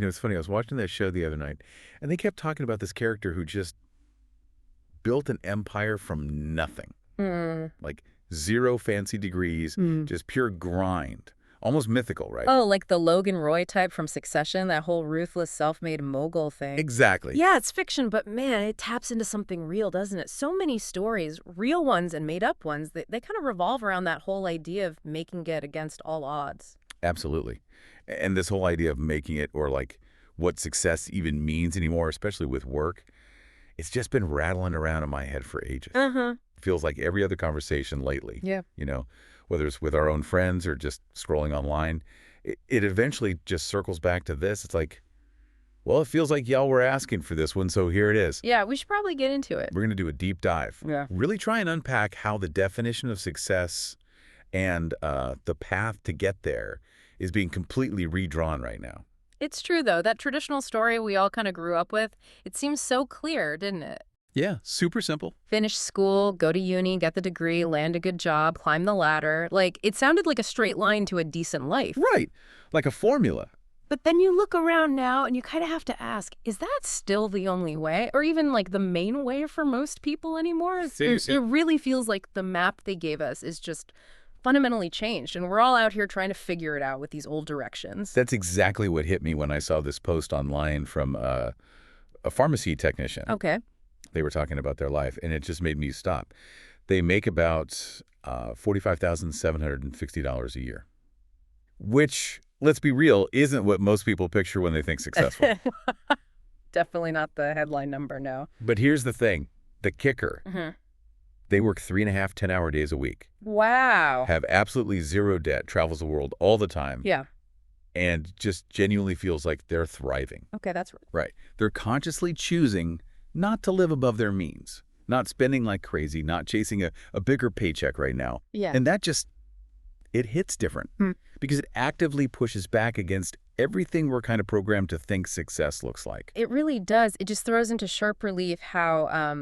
It's funny. I was watching that show the other night, and they kept talking about this character who just built an empire from nothing. Like zero fancy degrees, just pure grind. Almost mythical, right? Oh, like the Logan Roy type from Succession, that whole ruthless self-made mogul thing. Exactly. Yeah, it's fiction, but man, it taps into something real, doesn't it? So many stories, real ones and made-up ones, they kind of revolve around that whole idea of making it against all odds. Absolutely. And this whole idea of making it, or like what success even means anymore, especially with work, it's just been rattling around in my head for ages. Feels like every other conversation lately. Yeah. Whether it's with our own friends or just scrolling online, it eventually just circles back to this. It's like, well, it feels like y'all were asking for this one, so here it is. Yeah, we should probably get into it. We're going to do a deep dive. Yeah. Really try and unpack how the definition of success and the path to get there is being completely redrawn right now. It's true, though. That traditional story we all kind of grew up with, it seems so clear, didn't it? Yeah, super simple. Finish school, go to uni, get the degree, land a good job, climb the ladder. Like, it sounded like a straight line to a decent life. Right. Like a formula. But then you look around now and you kind of have to ask, is that still the only way? Or even like the main way for most people anymore? It really feels like the map they gave us is just fundamentally changed. And we're all out here trying to figure it out with these old directions. That's exactly what hit me when I saw this post online from a pharmacy technician. Okay. They were talking about their life, and it just made me stop. They make about $45,760 a year, which, let's be real, isn't what most people picture when they think successful. Definitely not the headline number, no. But here's the thing, the kicker. They work 3.5 10-hour days a week. Wow. Have absolutely zero debt, travels the world all the time. Yeah. And just genuinely feels like they're thriving. Okay, that's right. They're consciously choosing not to live above their means, not spending like crazy, not chasing a bigger paycheck right now. Yeah. And that just, it hits different because it actively pushes back against everything we're kind of programmed to think success looks like. It really does. It just throws into sharp relief how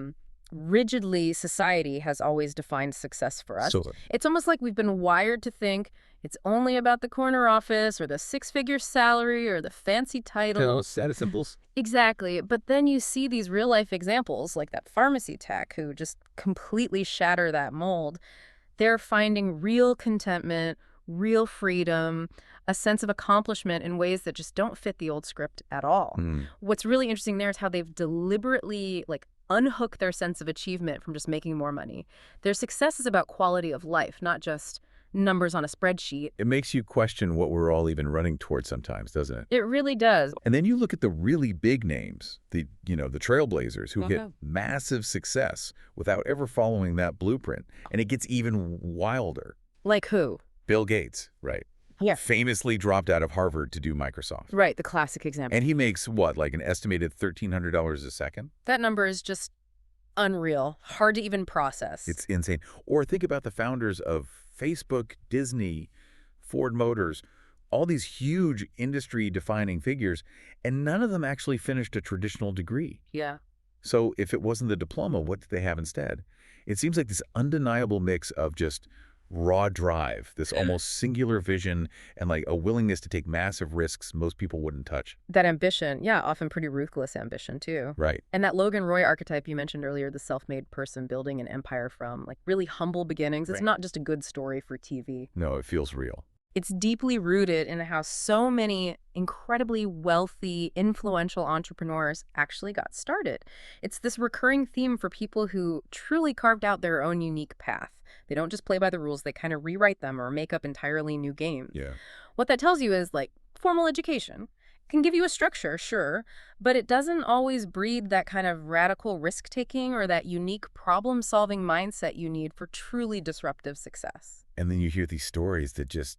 rigidly society has always defined success for us. It's almost like we've been wired to think it's only about the corner office or the 6-figure salary or the fancy title. Status symbols. Exactly. But then you see these real-life examples like that pharmacy tech who just completely shatter that mold. They're finding real contentment, real freedom, a sense of accomplishment in ways that just don't fit the old script at all. What's really interesting there is how they've deliberately unhook their sense of achievement from just making more money. Their success is about quality of life, not just numbers on a spreadsheet. It makes you question what we're all even running towards sometimes, doesn't it? It really does. And then you look at the really big names, the trailblazers who get massive success without ever following that blueprint. And it gets even wilder. Like who? Bill Gates, right? Yeah. Famously dropped out of Harvard to do Microsoft. Right, the classic example. And he makes what, like an estimated $1,300 a second? That number is just unreal, hard to even process. It's insane. Or think about the founders of Facebook, Disney, Ford Motors, all these huge industry-defining figures, and none of them actually finished a traditional degree. Yeah. So if it wasn't the diploma, what did they have instead? It seems like this undeniable mix of just raw drive, this almost singular vision, and like a willingness to take massive risks most people wouldn't touch. That ambition, yeah, often pretty ruthless ambition too. Right. And that Logan Roy archetype you mentioned earlier, the self-made person building an empire from really humble beginnings. It's not just a good story for TV. No, it feels real. It's deeply rooted in how so many incredibly wealthy, influential entrepreneurs actually got started. It's this recurring theme for people who truly carved out their own unique path. They don't just play by the rules, they kind of rewrite them or make up entirely new games. Yeah. What that tells you is formal education can give you a structure, sure, but it doesn't always breed that kind of radical risk-taking or that unique problem-solving mindset you need for truly disruptive success. And then you hear these stories that just,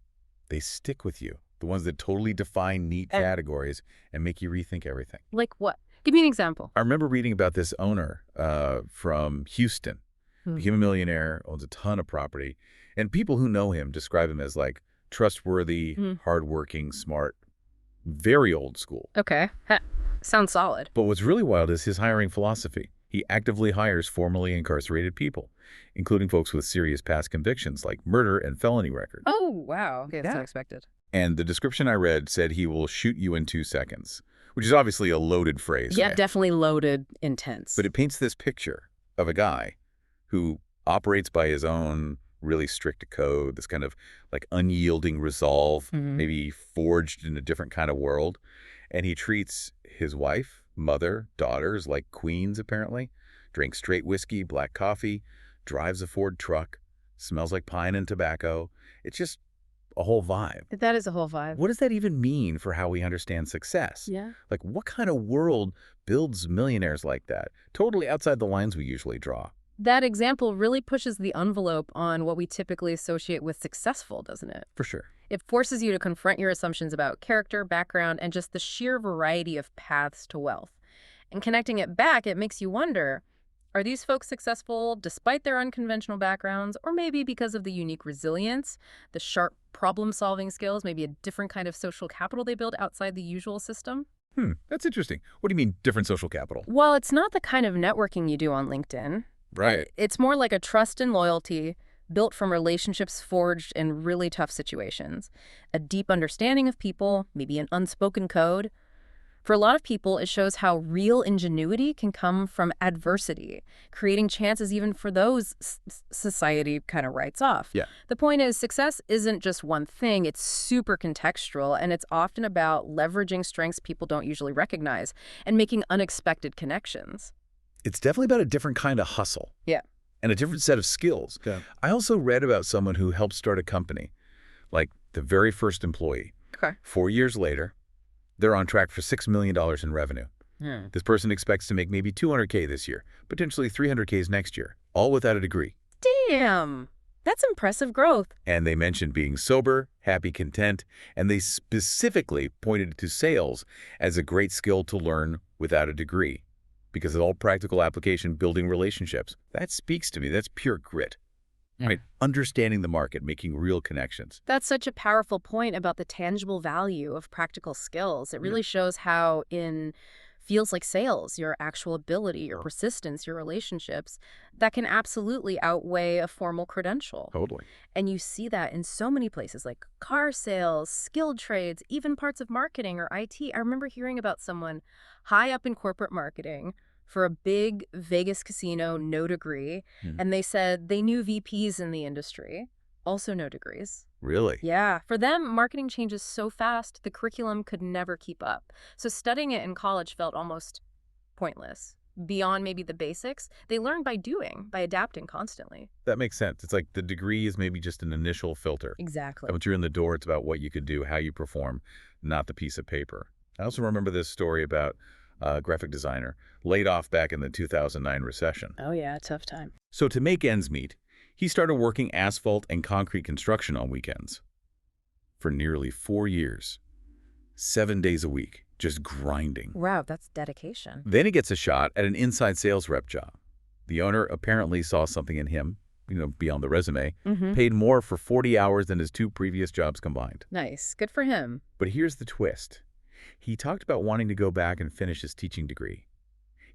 they stick with you. The ones that totally define neat categories and make you rethink everything. Like what? Give me an example. I remember reading about this owner from Houston. Became a millionaire, owns a ton of property. And people who know him describe him as trustworthy, hardworking, smart, very old school. Okay. Sounds solid. But what's really wild is his hiring philosophy. He actively hires formerly incarcerated people, including folks with serious past convictions like murder and felony records. Oh, wow. Okay, that's unexpected. And the description I read said he will shoot you in 2 seconds, which is obviously a loaded phrase. Yeah, definitely loaded, intense. But it paints this picture of a guy who operates by his own really strict code, this kind of like unyielding resolve, maybe forged in a different kind of world. And he treats his wife, mother, daughters like queens, apparently, drinks straight whiskey, black coffee, drives a Ford truck, smells like pine and tobacco. It's just a whole vibe. That is a whole vibe. What does that even mean for how we understand success? Yeah. Like, what kind of world builds millionaires like that? Totally outside the lines we usually draw. That example really pushes the envelope on what we typically associate with successful, doesn't it? For sure. It forces you to confront your assumptions about character, background, and just the sheer variety of paths to wealth. And connecting it back, it makes you wonder, are these folks successful despite their unconventional backgrounds, or maybe because of the unique resilience, the sharp problem-solving skills, maybe a different kind of social capital they build outside the usual system? That's interesting. What do you mean, different social capital? Well, it's not the kind of networking you do on LinkedIn. Right. It's more like a trust and loyalty built from relationships forged in really tough situations, a deep understanding of people, maybe an unspoken code. For a lot of people, it shows how real ingenuity can come from adversity, creating chances even for those society kind of writes off. Yeah. The point is, success isn't just one thing, it's super contextual, and it's often about leveraging strengths people don't usually recognize and making unexpected connections. It's definitely about a different kind of hustle. Yeah. And a different set of skills. Yeah. I also read about someone who helped start a company, like the very first employee. Okay. 4 years later, they're on track for $6 million in revenue. Yeah. This person expects to make maybe $200K this year, potentially $300K next year, all without a degree. Damn. That's impressive growth. And they mentioned being sober, happy, content, and they specifically pointed to sales as a great skill to learn without a degree. Because of all practical application, building relationships. That speaks to me. That's pure grit. Right? Understanding the market, making real connections. That's such a powerful point about the tangible value of practical skills. It really shows how in fields like sales, your actual ability, your persistence, your relationships, that can absolutely outweigh a formal credential. Totally. And you see that in so many places like car sales, skilled trades, even parts of marketing or IT. I remember hearing about someone high up in corporate marketing for a big Vegas casino, no degree. And they said they knew VPs in the industry, also no degrees. Really? Yeah. For them, marketing changes so fast, the curriculum could never keep up. So studying it in college felt almost pointless. Beyond maybe the basics, they learn by doing, by adapting constantly. That makes sense. It's like the degree is maybe just an initial filter. Exactly. And once you're in the door, it's about what you could do, how you perform, not the piece of paper. I also remember this story about a graphic designer laid off back in the 2009 recession. Oh yeah, tough time. So to make ends meet, he started working asphalt and concrete construction on weekends. For nearly 4 years, 7 days a week, just grinding. Wow, that's dedication. Then he gets a shot at an inside sales rep job. The owner apparently saw something in him, beyond the resume, paid more for 40 hours than his 2 previous jobs combined. Nice. Good for him. But here's the twist. He talked about wanting to go back and finish his teaching degree,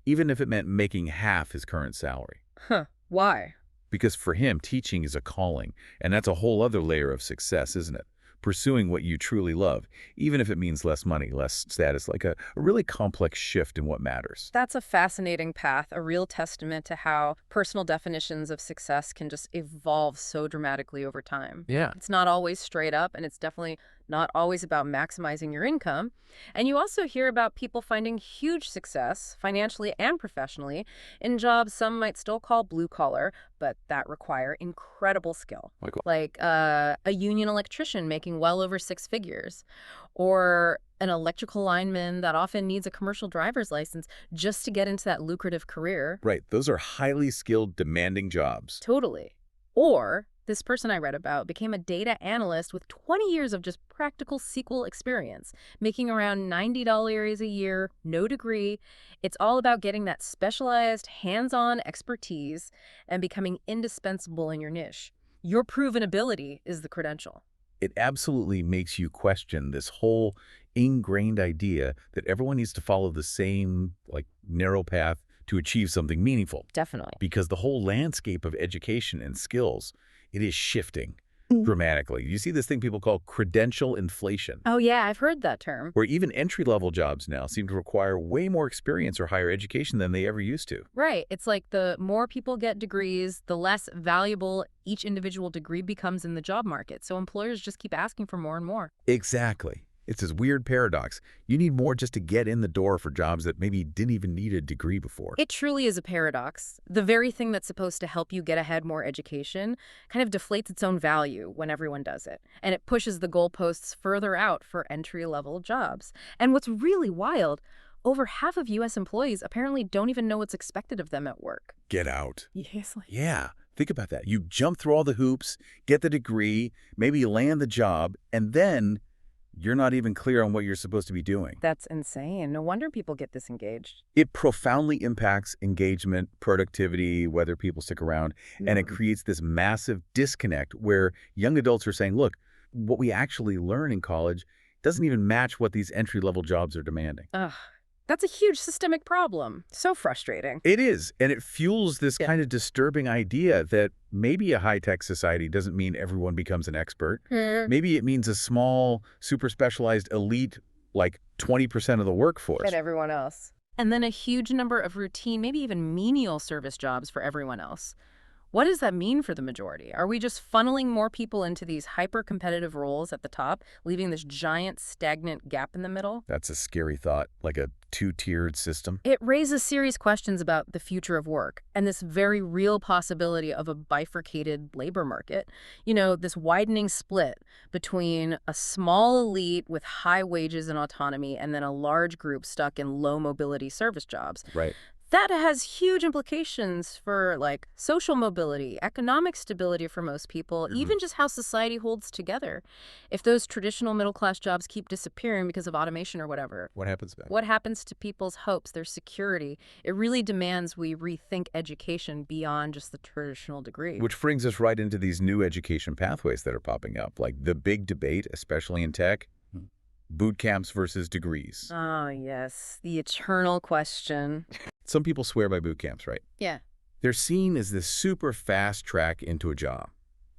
even if it meant making half his current salary. Huh. Why? Because for him, teaching is a calling, and that's a whole other layer of success, isn't it? Pursuing what you truly love, even if it means less money, less status, like a really complex shift in what matters. That's a fascinating path, a real testament to how personal definitions of success can just evolve so dramatically over time. Yeah. It's not always straight up, and it's definitely not always about maximizing your income. And you also hear about people finding huge success, financially and professionally, in jobs some might still call blue collar, but that require incredible skill. Like a union electrician making well over 6 figures, or an electrical lineman that often needs a commercial driver's license just to get into that lucrative career. Right. Those are highly skilled, demanding jobs. Totally. Or this person I read about became a data analyst with 20 years of just practical SQL experience, making around $90 a year, no degree. It's all about getting that specialized, hands-on expertise and becoming indispensable in your niche. Your proven ability is the credential. It absolutely makes you question this whole ingrained idea that everyone needs to follow the same, narrow path to achieve something meaningful. Definitely. Because the whole landscape of education and skills, it is shifting. dramatically. You see this thing people call credential inflation, Oh, yeah, I've heard that term. where even entry-level jobs now seem to require way more experience or higher education than they ever used to. Right. It's like the more people get degrees, the less valuable each individual degree becomes in the job market. So employers just keep asking for more and more. Exactly. It's this weird paradox. You need more just to get in the door for jobs that maybe didn't even need a degree before. It truly is a paradox. The very thing that's supposed to help you get ahead more education kind of deflates its own value when everyone does it. And it pushes the goalposts further out for entry-level jobs. And what's really wild, over half of U.S. employees apparently don't even know what's expected of them at work. Get out. Yes. Yeah. Think about that. You jump through all the hoops, get the degree, maybe you land the job, and then you're not even clear on what you're supposed to be doing. That's insane. No wonder people get disengaged. It profoundly impacts engagement, productivity, whether people stick around, and it creates this massive disconnect where young adults are saying, look, what we actually learn in college doesn't even match what these entry-level jobs are demanding. Ugh. That's a huge systemic problem. So frustrating. It is, and it fuels this kind of disturbing idea that maybe a high-tech society doesn't mean everyone becomes an expert. Maybe it means a small, super specialized elite, like 20% of the workforce. And everyone else. And then a huge number of routine, maybe even menial service jobs for everyone else. What does that mean for the majority? Are we just funneling more people into these hyper-competitive roles at the top, leaving this giant stagnant gap in the middle? That's a scary thought, like a two-tiered system. It raises serious questions about the future of work and this very real possibility of a bifurcated labor market. You know, this widening split between a small elite with high wages and autonomy and then a large group stuck in low-mobility service jobs. Right. That has huge implications for, like, social mobility, economic stability for most people, even just how society holds together. If those traditional middle-class jobs keep disappearing because of automation or whatever, What happens then? what happens to people's hopes, their security? It really demands we rethink education beyond just the traditional degree. Which brings us right into these new education pathways that are popping up, like the big debate, especially in tech, boot camps versus degrees. Oh, yes, the eternal question. Some people swear by boot camps, right? Yeah. They're seen as this super fast track into a job.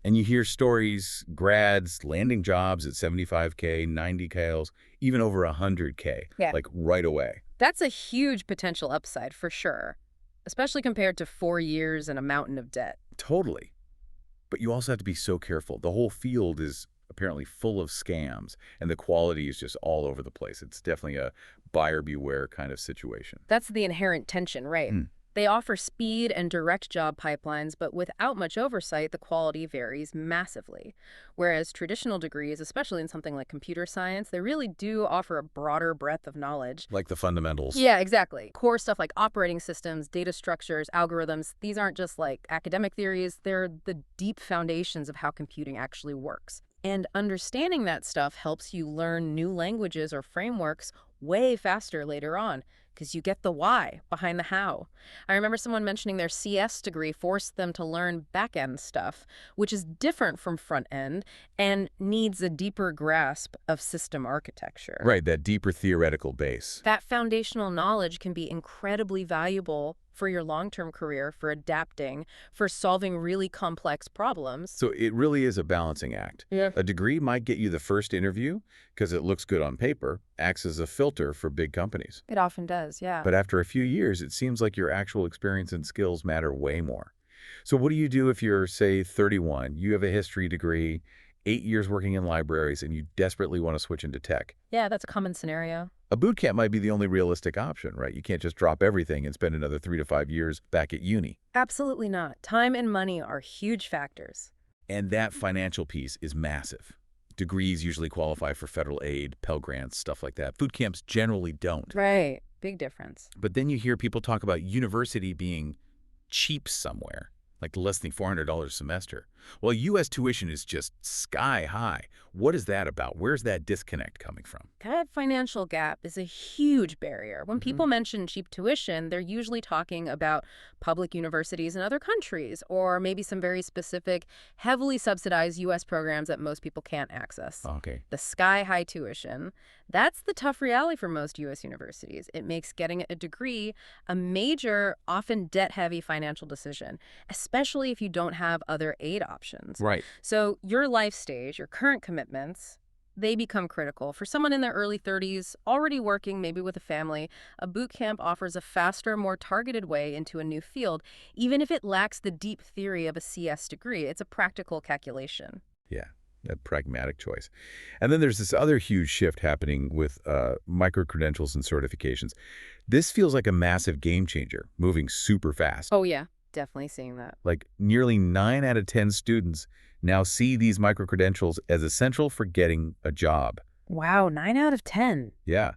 And you hear stories, grads landing jobs at 75K, 90K, even over 100K, like right away. That's a huge potential upside for sure, especially compared to 4 years and a mountain of debt. Totally. But you also have to be so careful. The whole field is apparently full of scams, and the quality is just all over the place. It's definitely a buyer beware kind of situation. That's the inherent tension, right? They offer speed and direct job pipelines, but without much oversight, the quality varies massively. Whereas traditional degrees, especially in something like computer science, they really do offer a broader breadth of knowledge. Like the fundamentals. Yeah, exactly. Core stuff like operating systems, data structures, algorithms, these aren't just like academic theories, they're the deep foundations of how computing actually works. And understanding that stuff helps you learn new languages or frameworks way faster later on, because you get the why behind the how. I remember someone mentioning their CS degree forced them to learn back-end stuff, which is different from front-end and needs a deeper grasp of system architecture. Right, that deeper theoretical base. That foundational knowledge can be incredibly valuable for your long-term career, for adapting, for solving really complex problems. So it really is a balancing act. Yeah. A degree might get you the first interview because it looks good on paper, acts as a filter for big companies. It often does, yeah. But after a few years, it seems like your actual experience and skills matter way more. So what do you do if you're, say, 31, you have a history degree, 8 years working in libraries, and you desperately want to switch into tech? Yeah, that's a common scenario. A boot camp might be the only realistic option, right? You can't just drop everything and spend another 3 to 5 years back at uni. Absolutely not. Time and money are huge factors. And that financial piece is massive. Degrees usually qualify for federal aid, Pell Grants, stuff like that. Boot camps generally don't. Right. Big difference. But then you hear people talk about university being cheap somewhere, like less than $400 a semester. Well, U.S. tuition is just sky high. What is that about? Where's that disconnect coming from? That financial gap is a huge barrier. When people mention cheap tuition, they're usually talking about public universities in other countries, or maybe some very specific, heavily subsidized U.S. programs that most people can't access. Okay. The sky-high tuition, that's the tough reality for most U.S. universities. It makes getting a degree a major, often debt-heavy financial decision, especially if you don't have other aid options. Right. So your life stage, your current commitments, they become critical. For someone in their early 30s, already working, maybe with a family, a boot camp offers a faster, more targeted way into a new field, even if it lacks the deep theory of a CS degree. It's a practical calculation. Yeah, a pragmatic choice. And then there's this other huge shift happening with micro-credentials and certifications. This feels like a massive game changer, moving super fast. Oh, yeah, definitely seeing that. Like nearly 9 out of 10 students now see these micro-credentials as essential for getting a job. Wow, 9 out of 10. Yeah.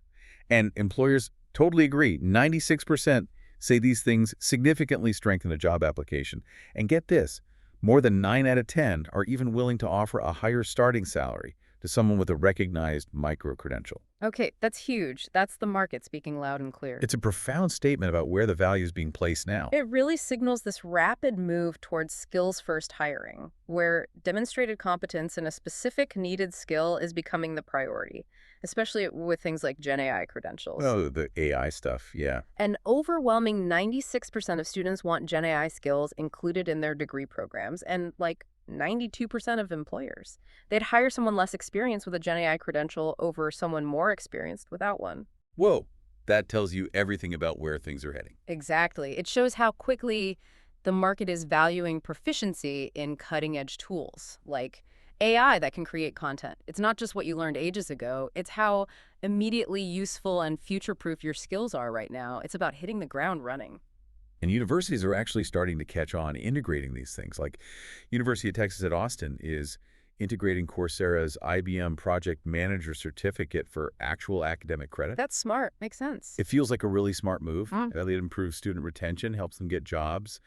And employers totally agree. 96% say these things significantly strengthen a job application. And get this, more than 9 out of 10 are even willing to offer a higher starting salary to someone with a recognized micro-credential. Okay, that's huge. That's the market speaking loud and clear. It's a profound statement about where the value is being placed now. It really signals this rapid move towards skills-first hiring, where demonstrated competence in a specific needed skill is becoming the priority, especially with things like Gen AI credentials. Oh, the AI stuff, yeah. An overwhelming 96% of students want Gen AI skills included in their degree programs, and like 92% of employers. They'd hire someone less experienced with a Gen AI credential over someone more experienced without one. Whoa, that tells you everything about where things are heading. Exactly. It shows how quickly the market is valuing proficiency in cutting-edge tools, like AI that can create content. It's not just what you learned ages ago. It's how immediately useful and future-proof your skills are right now. It's about hitting the ground running. And universities are actually starting to catch on integrating these things. Like University of Texas at Austin is integrating Coursera's IBM Project Manager Certificate for actual academic credit. That's smart. Makes sense. It feels like a really smart move. It improves student retention, helps them get jobs.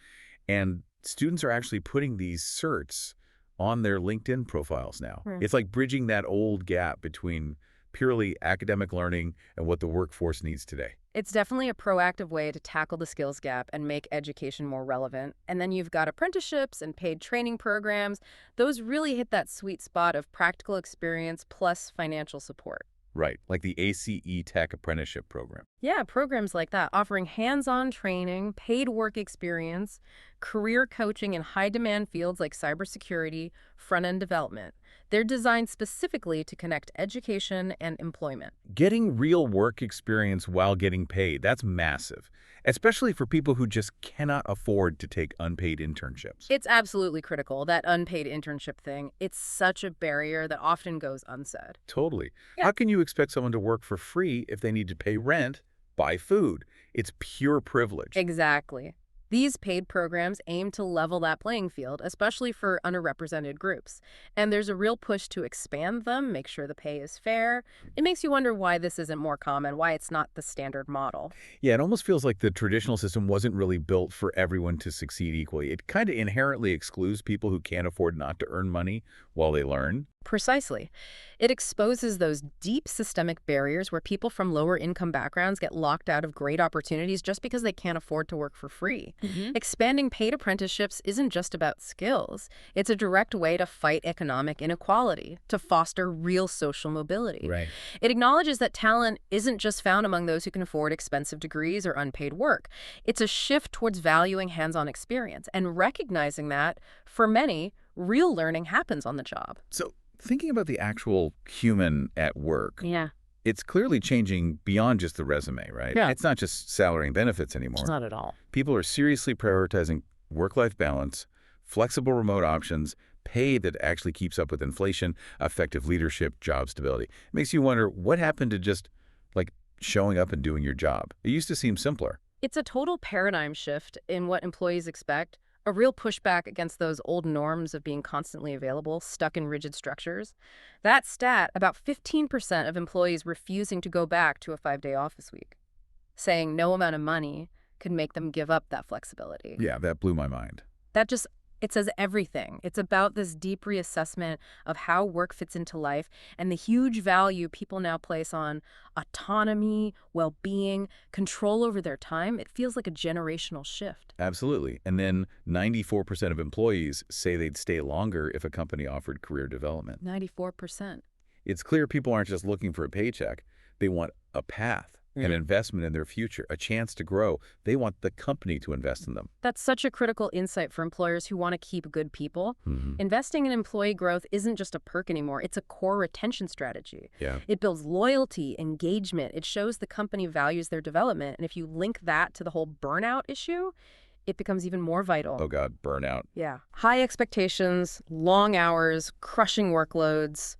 And students are actually putting these certs on their LinkedIn profiles now. It's like bridging that old gap between purely academic learning and what the workforce needs today. It's definitely a proactive way to tackle the skills gap and make education more relevant. And then you've got apprenticeships and paid training programs. Those really hit that sweet spot of practical experience plus financial support. Right, like the ACE Tech Apprenticeship Program. Yeah, programs like that, offering hands-on training, paid work experience, career coaching in high-demand fields like cybersecurity, front-end development. They're designed specifically to connect education and employment. Getting real work experience while getting paid, that's massive, especially for people who just cannot afford to take unpaid internships. It's absolutely critical, that unpaid internship thing. It's such a barrier that often goes unsaid. Totally. Yeah. How can you expect someone to work for free if they need to pay rent, buy food? It's pure privilege. Exactly. These paid programs aim to level that playing field, especially for underrepresented groups. And there's a real push to expand them, make sure the pay is fair. It makes you wonder why this isn't more common, why it's not the standard model. Yeah, it almost feels like the traditional system wasn't really built for everyone to succeed equally. It kind of inherently excludes people who can't afford not to earn money while they learn. Precisely. It exposes those deep systemic barriers where people from lower income backgrounds get locked out of great opportunities just because they can't afford to work for free. Expanding paid apprenticeships isn't just about skills. It's a direct way to fight economic inequality, to foster real social mobility. Right. It acknowledges that talent isn't just found among those who can afford expensive degrees or unpaid work. It's a shift towards valuing hands-on experience and recognizing that, for many, real learning happens on the job. So thinking about the actual human at work, Yeah. it's clearly changing beyond just the resume, right? Yeah. It's not just salary and benefits anymore. Not at all. People are seriously prioritizing work-life balance, flexible remote options, pay that actually keeps up with inflation, effective leadership, job stability. It makes you wonder what happened to just like showing up and doing your job. It used to seem simpler. It's a total paradigm shift in what employees expect, a real pushback against those old norms of being constantly available, stuck in rigid structures. That stat, about 15% of employees refusing to go back to a 5-day office week, saying no amount of money could make them give up that flexibility. Yeah, that blew my mind. It says everything. It's about this deep reassessment of how work fits into life and the huge value people now place on autonomy, well-being, control over their time. It feels like a generational shift. Absolutely. And then 94% of employees say they'd stay longer if a company offered career development. 94%. It's clear people aren't just looking for a paycheck. They want a path. an investment in their future, a chance to grow. They want the company to invest in them. That's such a critical insight for employers who want to keep good people. Investing in employee growth isn't just a perk anymore. It's a core retention strategy. Yeah. It builds loyalty, engagement. It shows the company values their development. And if you link that to the whole burnout issue, it becomes even more vital. Oh, God, burnout. Yeah. High expectations, long hours, crushing workloads.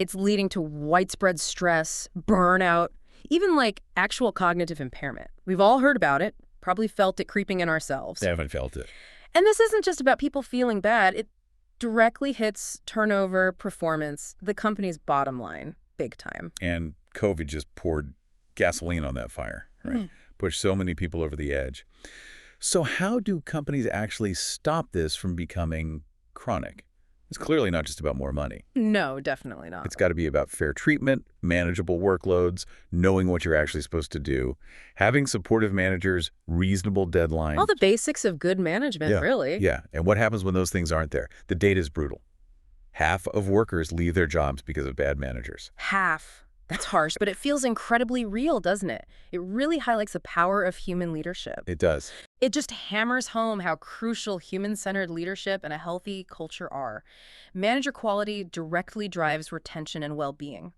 It's leading to widespread stress, burnout, even like actual cognitive impairment. We've all heard about it, probably felt it creeping in ourselves. Haven't felt it. And this isn't just about people feeling bad. It directly hits turnover, performance, the company's bottom line, big time. And COVID just poured gasoline on that fire, right? Pushed so many people over the edge. So how do companies actually stop this from becoming chronic? It's clearly not just about more money. No, definitely not. It's got to be about fair treatment, manageable workloads, knowing what you're actually supposed to do, having supportive managers, reasonable deadlines. All the basics of good management, really. Yeah, and what happens when those things aren't there? The data is brutal. Half of workers leave their jobs because of bad managers. Half. That's harsh, but it feels incredibly real, doesn't it? It really highlights the power of human leadership. It does. It just hammers home how crucial human-centered leadership and a healthy culture are. Manager quality directly drives retention and well-being.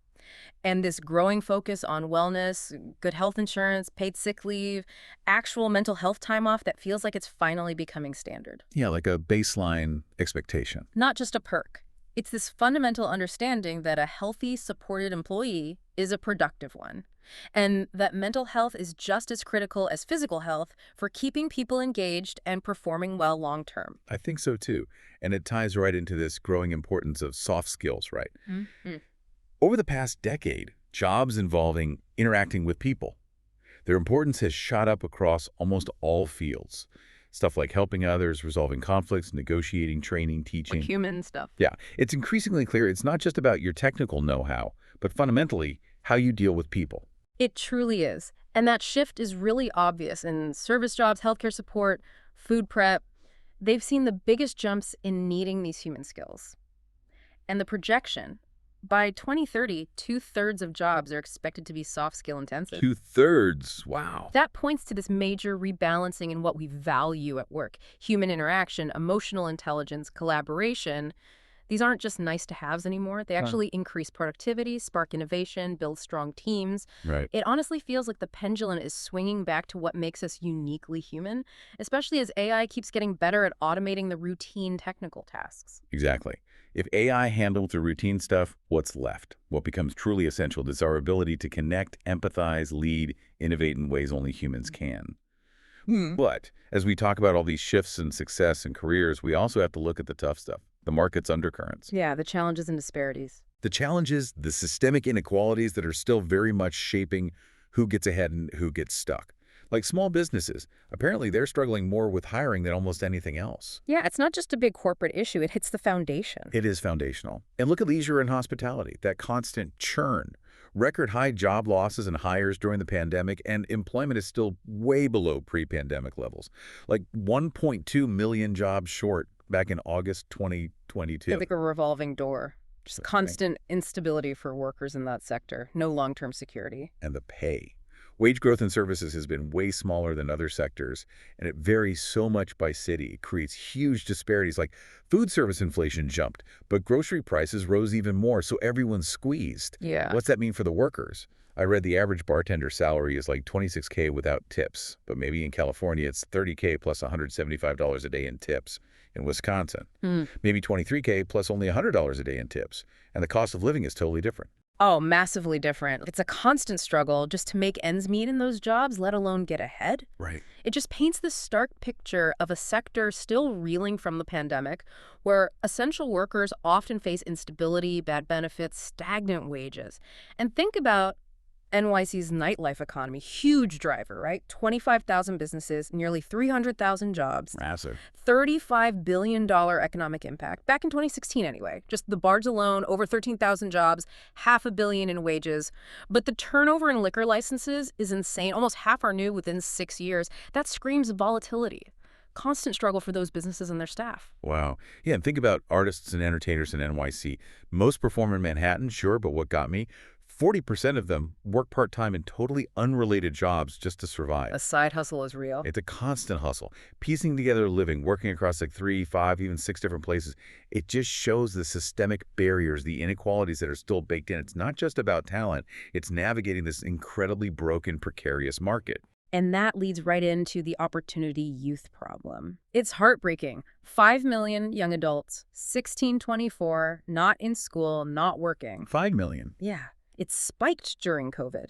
And this growing focus on wellness, good health insurance, paid sick leave, actual mental health time off, that feels like it's finally becoming standard. Yeah, like a baseline expectation. Not just a perk. It's this fundamental understanding that a healthy, supported employee is a productive one, and that mental health is just as critical as physical health for keeping people engaged and performing well long-term. I think so, too. And it ties right into this growing importance of soft skills, right? Over the past decade, jobs involving interacting with people, their importance has shot up across almost all fields. Stuff like helping others, resolving conflicts, negotiating, training, teaching. Like human stuff. Yeah, it's increasingly clear it's not just about your technical know-how, but fundamentally how you deal with people. It truly is. And that shift is really obvious in service jobs, healthcare support, food prep. They've seen the biggest jumps in needing these human skills. And the projection, by 2030, 2/3 of jobs are expected to be soft skill intensive. 2/3, wow. That points to this major rebalancing in what we value at work. Human interaction, emotional intelligence, collaboration. These aren't just nice to haves anymore. They actually increase productivity, spark innovation, build strong teams. Right. It honestly feels like the pendulum is swinging back to what makes us uniquely human, especially as AI keeps getting better at automating the routine technical tasks. Exactly. If AI handles the routine stuff, what's left? What becomes truly essential is our ability to connect, empathize, lead, innovate in ways only humans can. But as we talk about all these shifts in success and careers, we also have to look at the tough stuff, the market's undercurrents. Yeah, the challenges and disparities. The challenges, the systemic inequalities that are still very much shaping who gets ahead and who gets stuck. Like small businesses, apparently they're struggling more with hiring than almost anything else. Yeah, it's not just a big corporate issue. It hits the foundation. It is foundational. And look at leisure and hospitality, that constant churn. Record high job losses and hires during the pandemic, and employment is still way below pre-pandemic levels. Like 1.2 million jobs short back in August 2022. It's like a revolving door. Just constant instability for workers in that sector. No long-term security. And the pay. Wage growth in services has been way smaller than other sectors, and it varies so much by city. It creates huge disparities, like food service inflation jumped, but grocery prices rose even more, so everyone's squeezed. Yeah. What's that mean for the workers? I read the average bartender salary is like $26K without tips, but maybe in California it's $30K plus $175 a day in tips. In Wisconsin, maybe $23K plus only $100 a day in tips, and the cost of living is totally different. Oh, massively different. It's a constant struggle just to make ends meet in those jobs, let alone get ahead. Right. It just paints this stark picture of a sector still reeling from the pandemic, where essential workers often face instability, bad benefits, stagnant wages. And think about NYC's nightlife economy, huge driver, right? 25,000 businesses, nearly 300,000 jobs. Massive. $35 billion economic impact, back in 2016 anyway. Just the bars alone, over 13,000 jobs, $500 million in wages. But the turnover in liquor licenses is insane. Almost half are new within 6 years. That screams volatility. Constant struggle for those businesses and their staff. Wow. Yeah, and think about artists and entertainers in NYC. Most perform in Manhattan, sure, but what got me? 40% of them work part-time in totally unrelated jobs just to survive. A side hustle is real. It's a constant hustle. Piecing together a living, working across like 3, 5, even 6 different places. It just shows the systemic barriers, the inequalities that are still baked in. It's not just about talent. It's navigating this incredibly broken, precarious market. And that leads right into the opportunity youth problem. It's heartbreaking. 5 million young adults, 16-24, not in school, not working. 5 million. Yeah. It spiked during COVID,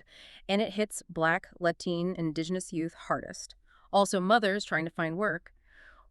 and it hits Black, Latin, Indigenous youth hardest. Also, mothers trying to find work.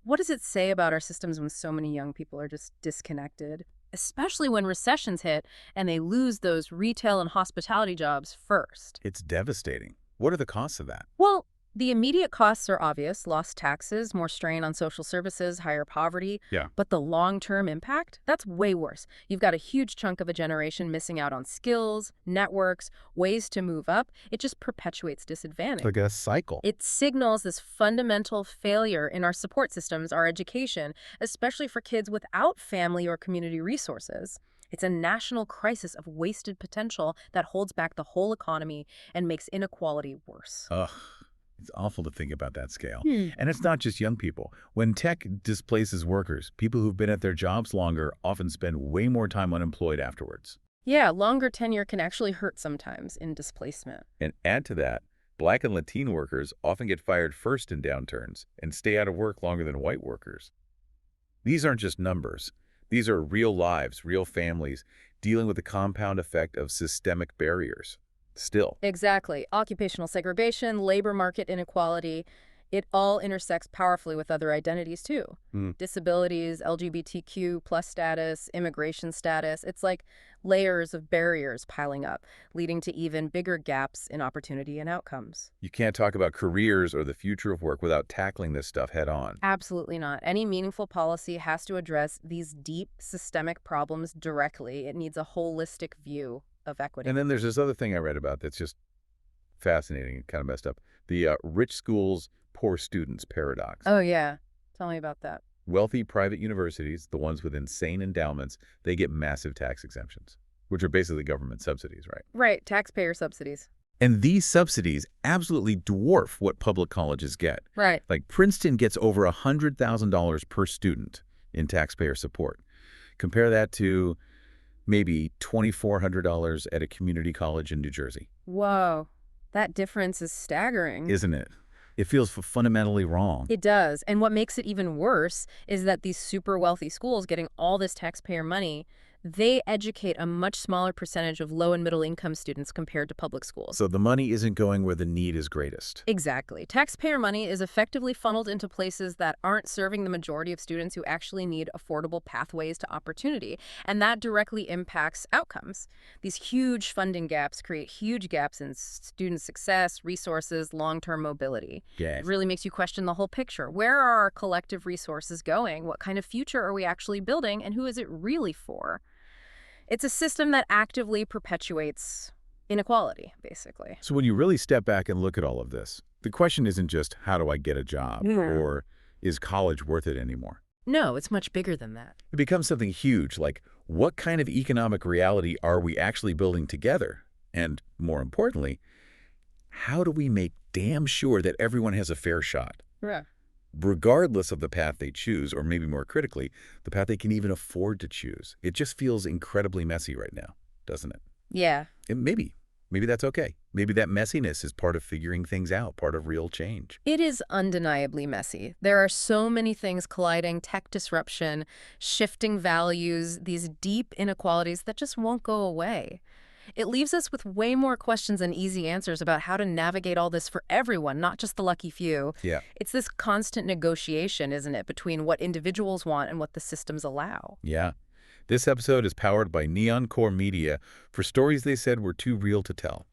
What does it say about our systems when so many young people are just disconnected? Especially when recessions hit and they lose those retail and hospitality jobs first. It's devastating. What are the costs of that? Well, the immediate costs are obvious: lost taxes, more strain on social services, higher poverty. Yeah. But the long-term impact, that's way worse. You've got a huge chunk of a generation missing out on skills, networks, ways to move up. It just perpetuates disadvantage. Like a cycle. It signals this fundamental failure in our support systems, our education, especially for kids without family or community resources. It's a national crisis of wasted potential that holds back the whole economy and makes inequality worse. Ugh. It's awful to think about that scale. And it's not just young people. When tech displaces workers, people who've been at their jobs longer often spend way more time unemployed afterwards. Yeah, longer tenure can actually hurt sometimes in displacement. And add to that, Black and Latino workers often get fired first in downturns and stay out of work longer than white workers. These aren't just numbers. These are real lives, real families, dealing with the compound effect of systemic barriers. Still. Exactly. Occupational segregation, labor market inequality, it all intersects powerfully with other identities too. Disabilities, LGBTQ plus status, immigration status. It's like layers of barriers piling up, leading to even bigger gaps in opportunity and outcomes. You can't talk about careers or the future of work without tackling this stuff head on. Absolutely not. Any meaningful policy has to address these deep systemic problems directly. It needs a holistic view of equity. And then there's this other thing I read about that's just fascinating and kind of messed up. The rich schools, poor students paradox. Oh, yeah. Tell me about that. Wealthy private universities, the ones with insane endowments, they get massive tax exemptions, which are basically government subsidies, right? Right. Taxpayer subsidies. And these subsidies absolutely dwarf what public colleges get. Right. Like Princeton gets over $100,000 per student in taxpayer support. Compare that to maybe $2,400 at a community college in New Jersey. Whoa. That difference is staggering. Isn't it? It feels fundamentally wrong. It does. And what makes it even worse is that these super wealthy schools getting all this taxpayer money, they educate a much smaller percentage of low and middle income students compared to public schools. So the money isn't going where the need is greatest. Exactly. Taxpayer money is effectively funneled into places that aren't serving the majority of students who actually need affordable pathways to opportunity. And that directly impacts outcomes. These huge funding gaps create huge gaps in student success, resources, long-term mobility. Yes. It really makes you question the whole picture. Where are our collective resources going? What kind of future are we actually building? And who is it really for? It's a system that actively perpetuates inequality, basically. So when you really step back and look at all of this, the question isn't just how do I get a job or is college worth it anymore? No, it's much bigger than that. It becomes something huge, like what kind of economic reality are we actually building together? And more importantly, how do we make damn sure that everyone has a fair shot? Yeah. Regardless of the path they choose, or maybe more critically, the path they can even afford to choose. It just feels incredibly messy right now, doesn't it? Yeah. And maybe that's okay. Maybe that messiness is part of figuring things out, part of real change. It is undeniably messy. There are so many things colliding: tech disruption, shifting values, these deep inequalities that just won't go away. It leaves us with way more questions than easy answers about how to navigate all this for everyone, not just the lucky few. Yeah. It's this constant negotiation, isn't it, between what individuals want and what the systems allow. Yeah. This episode is powered by Neon Core Media for stories they said were too real to tell.